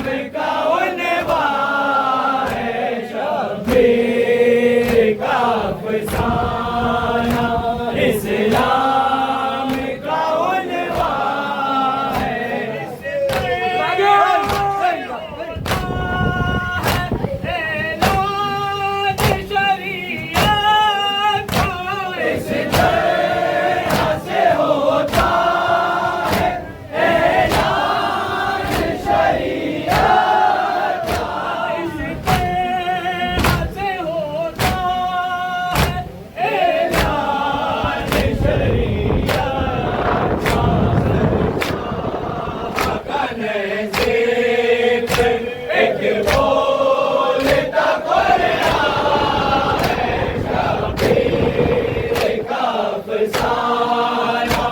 का उनवान है, शब्बीर का अफसाना इस्लाम का उनवान है। इस तरह से होता है ऐलान शरीयत का, इस तरह से होता है ऐलान शरीयत का। कने से एक बोलता कुरान है, शब्बीर का अफसाना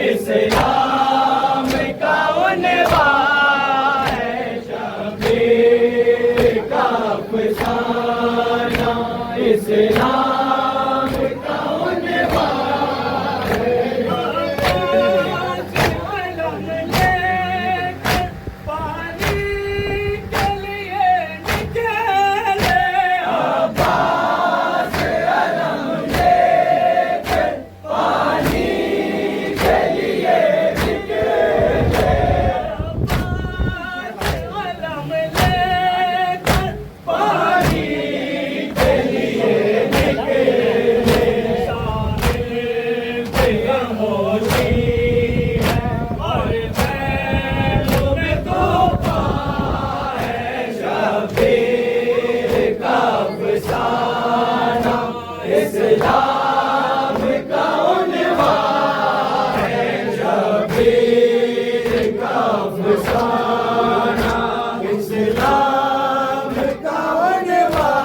इस्लाम का उनवान है, शब्बीर का अफसाना इस्लाम का उनवान है। पानी के लिए निकले अब्बास अलम लेकर, पानी के लिए निकले अब्बास अलम लेकर, पानी के लिए निकले। शामिल खामोशी है और बैलों में तूफान है, शब्बीर का अफसाना इस्लाम का उनवान है, शब्बीर का अफसाना इस्लाम का उनवान है।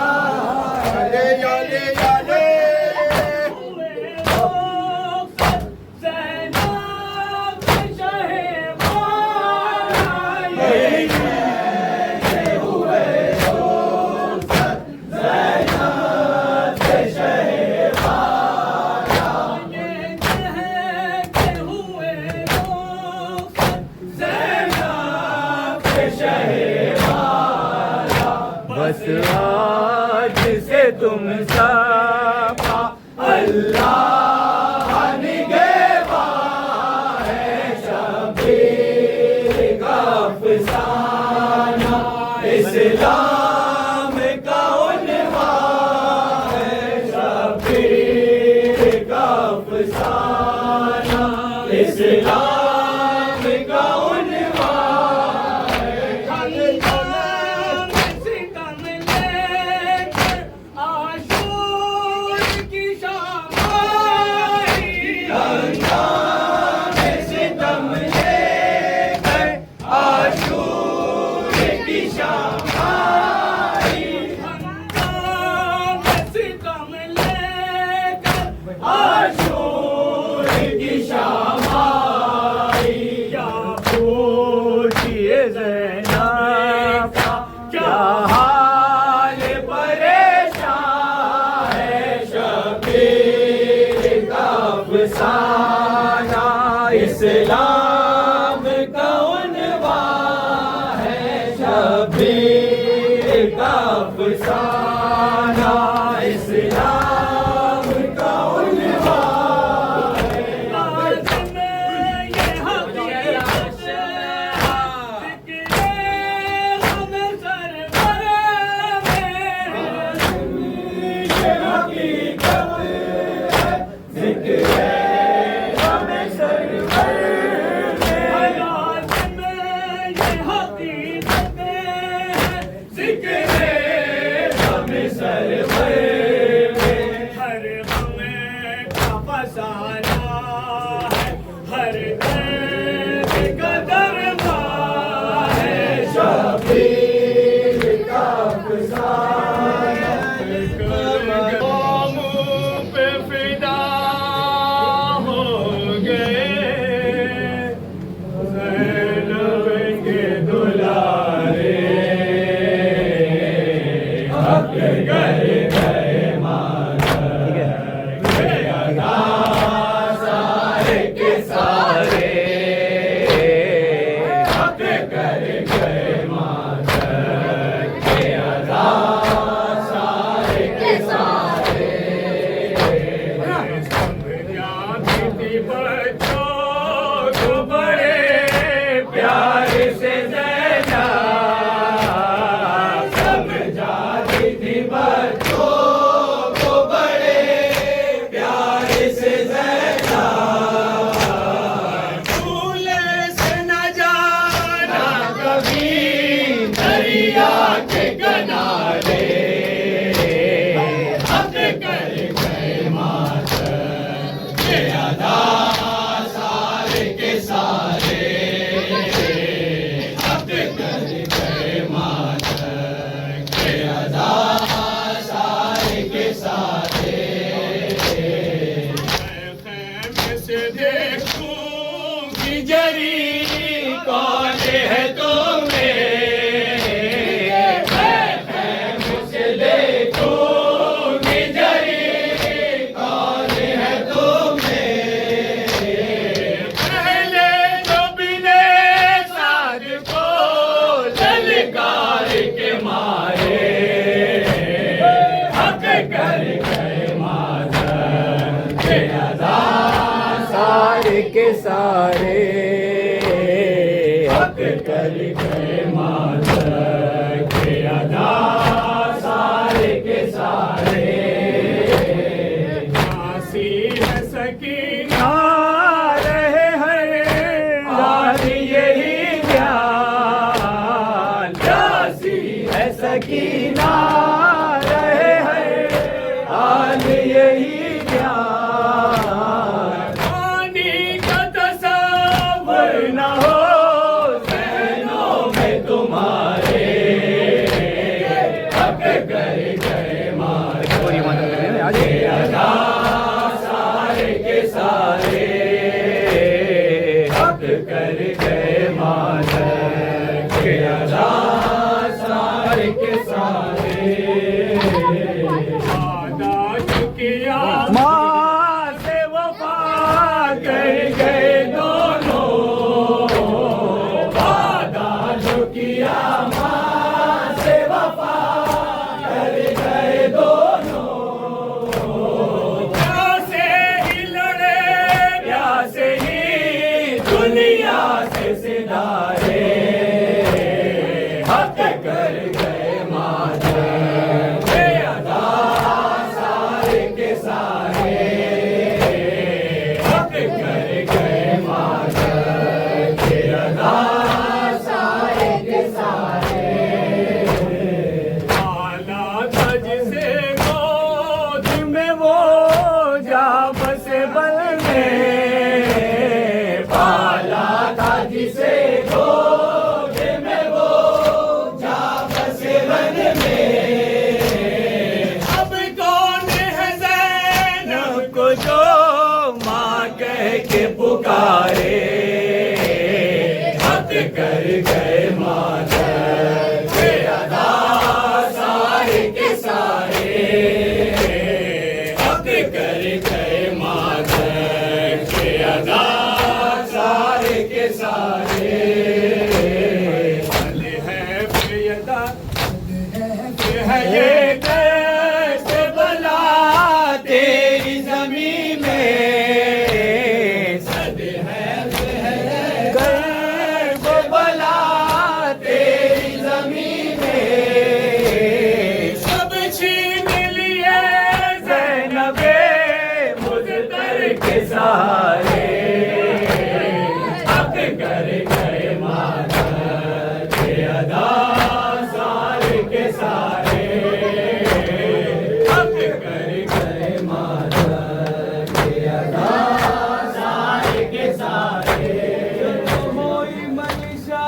बस आज से तुम सबका अल्लाह निगहबान है, शब्बीर का अफसाना इस्लाम का उनवान है, शब्बीर का अफसाना इस्लाम का उनवान है। आशूर की शाम आई, हंगाम सितम लेकर आशूर की शाम आई, हंगाम सितम लेकर आशूर की शाम आई। क्या पूछिए ज़ैनब का क्या हाल परेशान है, शब्बीर का अफसाना इस्लाम का उनवान है, शब्बीर का अफसाना इस्लाम का उनवान है। लाज़िम ये हक़ीक़त है, ज़िक्र हम सरवर में, ये हक़ीक़त है, ज़िक्र हम सरवर में। लाज़िम ये हक़ीक़त है, ज़िक्र हम सरवर सारे हक कर गए माता के अदा सारे के सारे काशी है सकीना रहे हैं आज यही ध्यान काशी है सकीना रहे हैं आज यही ध्यान पानी का तसव्वुर न हो ज़हनों में तुम्हारे हक कर गए माता के अदा सारे के सारे हक कर गए माता के अदा सारे के सारे वादा चुकिया माँ से वफा कर गए दोनों वादा चुकिया माँ से वफा कर गए दोनों प्यासे ही लड़े प्यासे ही दुनिया से सिधारे हक कर गए माता के अदा सारे के सारे हक कर गए माता के अदा सारे के सारे आला था जिसे गोद में वो जा बसे बल में पाला था जिसे गोद में वो जा बसे बल में अब कौन है ज़ैनब को जो माँ कह के पुकारे हक कर गए माता के अदा सारे के सारे हक कर गए माता के अदा सारे के सारे फल है प्रियदा है ये कैसे बला तेरी जमी में सद है कैसे बला तेरी जमी में सब छीन लिए ज़ैनबे मुज़्तर के सहारे हक कर गए माता के अदा सारे के सारे हक कर गए माता के अदा सारे के सारे मोई मनीषा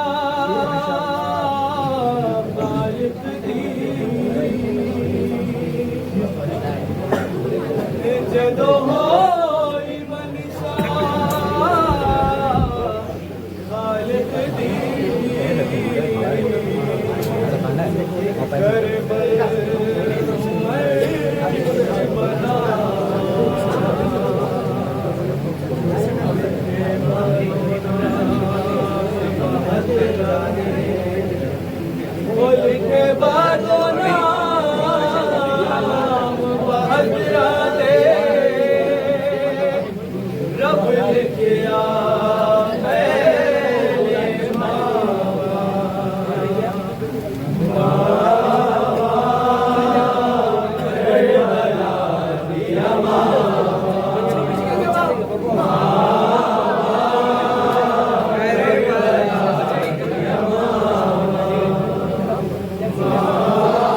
मालिक दी जदों होई मनीषा मालिक दी के बादो नाम बहरा दे रब लिखिया Oh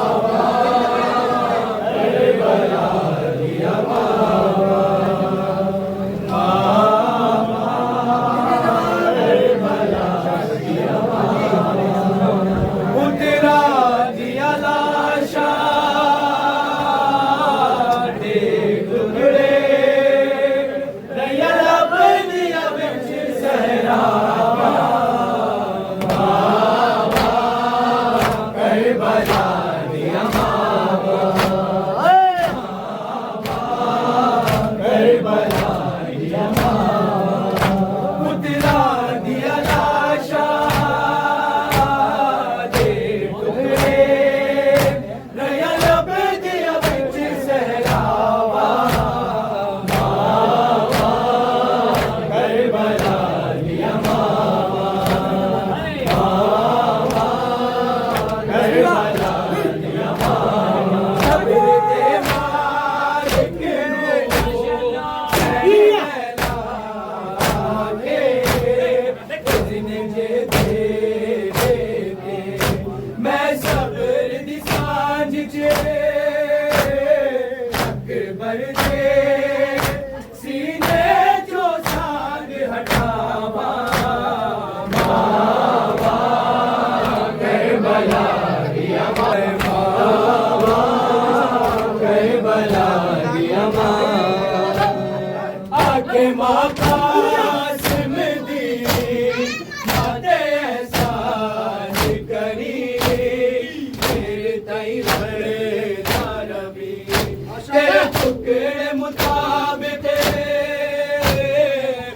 आके माता सिमदी माते एहसान करी तेरे तई रबी तेरे टुकड़े मुताबिक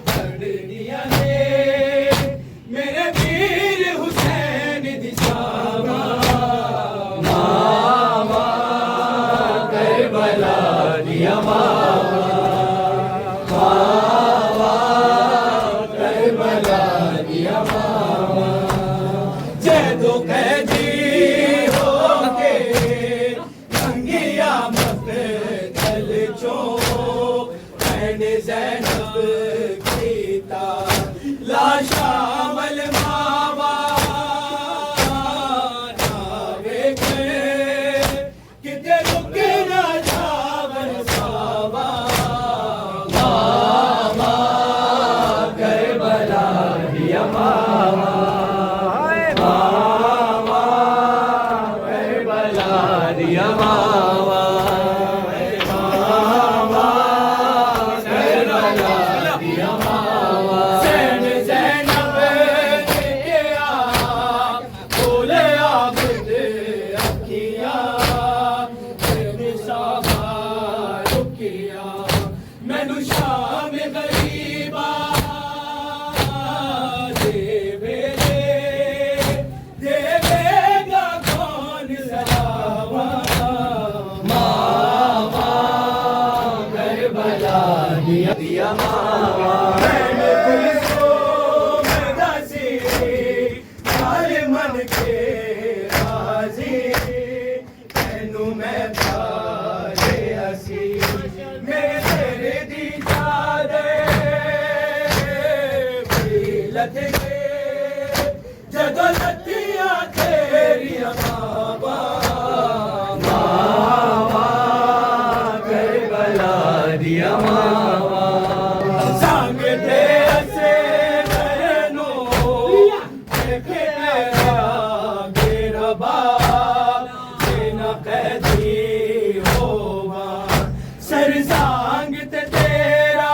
पढ़ दिया ने मेरे वीर हुसैन दिशावा मामा करबला दिया जैदो कैदी होके रंगिया मत चल चो मैंने ज़ैनब कीता लाशा मल मावा नावे के किते रुके ना जावन सावा मामा करबला दिया मामा मैनू शाम गरीबा देवेगा कौन सलावा मामा करबला दिया मामा मैंने पुलिसो में दासी हाल मन के राजी मैनू मैं पाले हसी मेरे दी जादे लत के जदों लतिया तेरी मावा मावा करबला दिया मावा संग दे असे मैनू देखे गेरा ना कैदी होवा सरसांग ते तेरा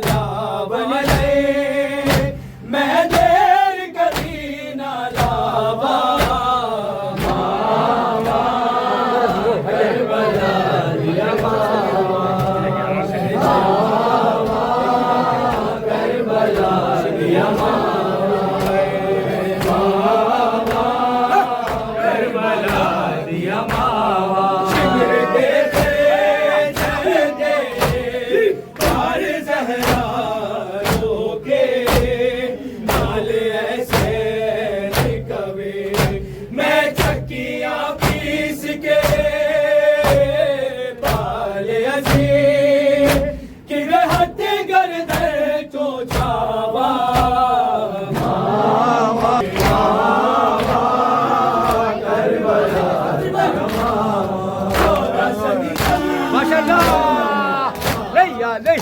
लावन ले मैं देर कभी ना लावा मावा करबला दिया मावा करबला दिया मावा करबला दिया मावा मैं चक्कियां पीस के पाले असी कि वे हत्ते गर्दन तो छावा मावा करबला माशाअल्लाह ले या ले